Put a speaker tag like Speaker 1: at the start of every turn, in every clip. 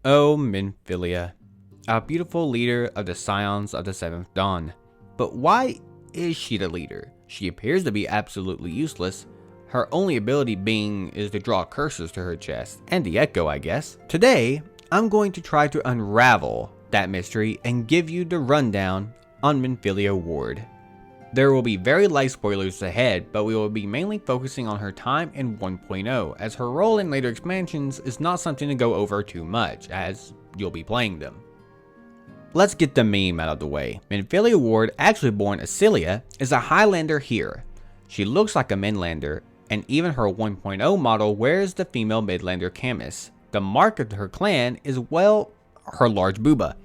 Speaker 1: Oh, Minfillia, a beautiful leader of the Scions of the Seventh Dawn. But why is she the leader? She appears to be absolutely useless, her only ability being is to draw cursors to her chest, and the echo, I guess. Today, I'm going to try to unravel that mystery and give you the rundown on Minfillia Warde. There will be very light spoilers ahead, but we will be mainly focusing on her time in 1.0, as her role in later expansions is not something to go over too much, as you'll be playing them. Let's get the meme out of the way. Minfillia Warde, actually born Asilia, is a Highlander here. She looks like a Midlander, and even her 1.0 model wears the female Midlander camus. The mark of her clan is, well, her large booba.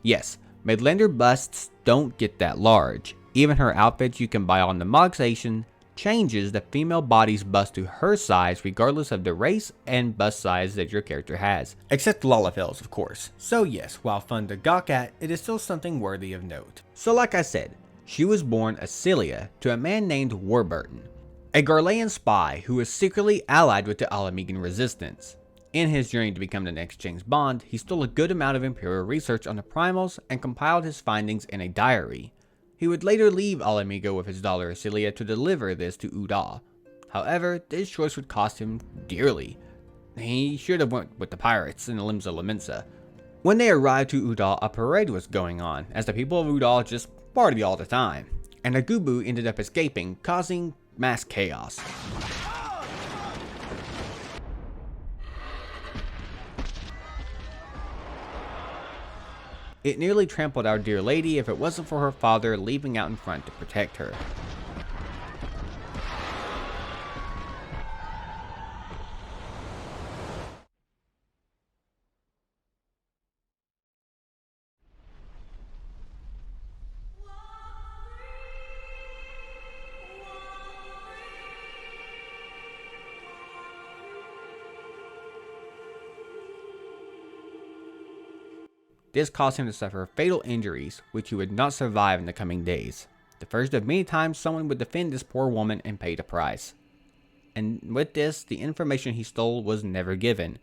Speaker 1: Yes, Midlander busts don't get that large. Even her outfits you can buy on the mod station changes the female body's bust to her size regardless of the race and bust size that your character has. Except Lalafels, of course. So yes, while fun to gawk at, it is still something worthy of note. So like I said, she was born Asilia to a man named Warburton, a Garlean spy who was secretly allied with the Alamegan resistance. In his journey to become the next James Bond, he stole a good amount of Imperial research on the primals and compiled his findings in a diary. He would later leave Alamigo with his daughter Asilia to deliver this to Udall. However, this choice would cost him dearly. He should have went with the pirates in the Limsa Lominsa. When they arrived to Udall, a parade was going on, as the people of Udall just party all the time, and a Gubu ended up escaping, causing mass chaos. It nearly trampled our dear lady if it wasn't for her father leaping out in front to protect her. This caused him to suffer fatal injuries, which he would not survive in the coming days. The first of many times someone would defend this poor woman and pay the price. And with this, the information he stole was never given.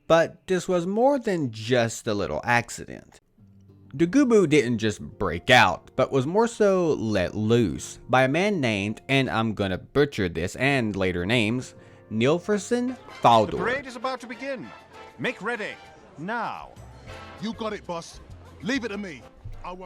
Speaker 1: But this was more than just a little accident. The Gubu didn't just break out, but was more so let loose by a man named, and I'm gonna butcher this and later names, Nilferson Faldor.
Speaker 2: The parade is about to begin. Make ready, now.
Speaker 3: You got it, boss. Leave it to me.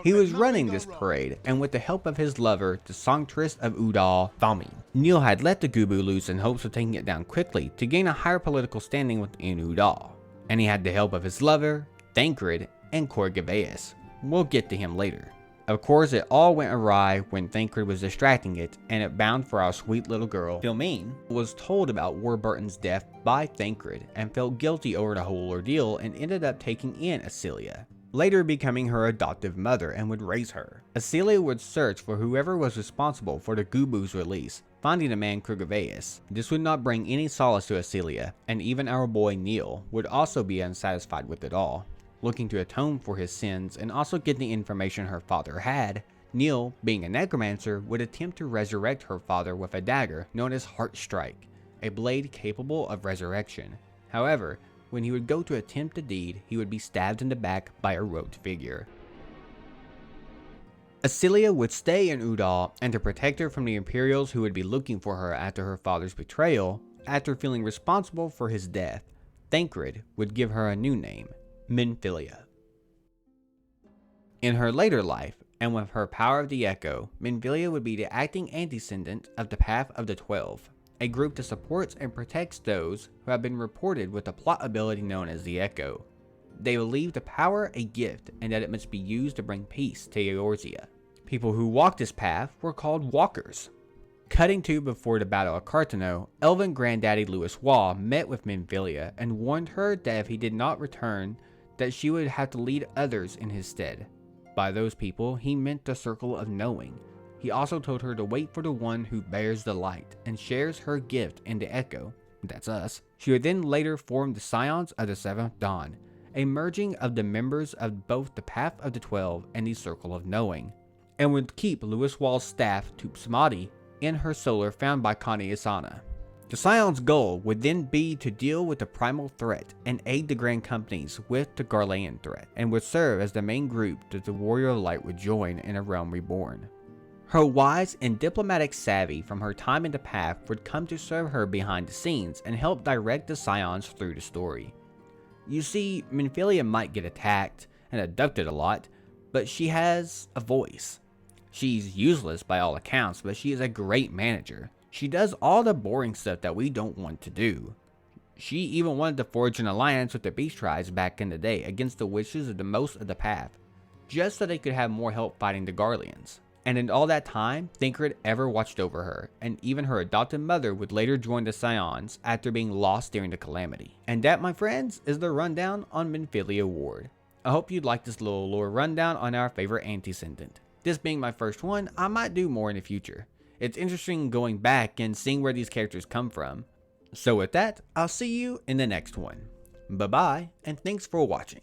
Speaker 1: He was running this parade, and with the help of his lover, the Songstress of Udall, Thami, Neil had let the Gubu loose in hopes of taking it down quickly to gain a higher political standing within Udall. And he had the help of his lover, Thancred, and Corgaveus. We'll get to him later. Of course, it all went awry when Thancred was distracting it, and it bound for our sweet little girl. Philmine was told about Warburton's death by Thancred, and felt guilty over the whole ordeal and ended up taking in Asilia, later becoming her adoptive mother and would raise her. Asilia would search for whoever was responsible for the Gubu's release, finding the man Corgaveus. This would not bring any solace to Asilia, and even our boy Neil would also be unsatisfied with it all. Looking to atone for his sins and also get the information her father had, Neil, being a necromancer, would attempt to resurrect her father with a dagger known as Heart Strike, a blade capable of resurrection. However, when he would go to attempt the deed, he would be stabbed in the back by a robed figure. Asilia would stay in Udall and to protect her from the Imperials who would be looking for her after her father's betrayal. After feeling responsible for his death, Thancred would give her a new name, Minfillia. In her later life, and with her power of the Echo, Minfillia would be the acting antecedent of the Path of the 12, a group that supports and protects those who have been reported with a plot ability known as the Echo. They believe the power a gift and that it must be used to bring peace to Eorzea. People who walked this path were called Walkers. Cutting to before the Battle of Cartano, Elven Granddaddy Louis Wall met with Minfillia and warned her that if he did not return, that she would have to lead others in his stead. By those people, he meant the Circle of Knowing. He also told her to wait for the one who bears the light and shares her gift in the Echo, that's us. She would then later form the Scions of the Seventh Dawn, a merging of the members of both the Path of the 12 and the Circle of Knowing, and would keep Louis Wall's staff, Tupsamati, in her solar found by Connie Isana. The Scion's goal would then be to deal with the primal threat and aid the Grand Companies with the Garlean threat, and would serve as the main group that the Warrior of Light would join in A Realm Reborn. Her wise and diplomatic savvy from her time in the path would come to serve her behind the scenes and help direct the Scions through the story. You see, Minfillia might get attacked and abducted a lot, but she has a voice. She's useless by all accounts, but she is a great manager. She does all the boring stuff that we don't want to do. She even wanted to forge an alliance with the Beast Tribes back in the day against the wishes of the most of the path, just so they could have more help fighting the Garleans. And in all that time, Thinker ever watched over her, and even her adopted mother would later join the Scions after being lost during the Calamity. And that, my friends, is the rundown on Minfillia Warde. I hope you'd like this little lore rundown on our favorite Antecedent. This being my first one, I might do more in the future. It's interesting going back and seeing where these characters come from. So with that, I'll see you in the next one. Bye bye, and thanks for watching.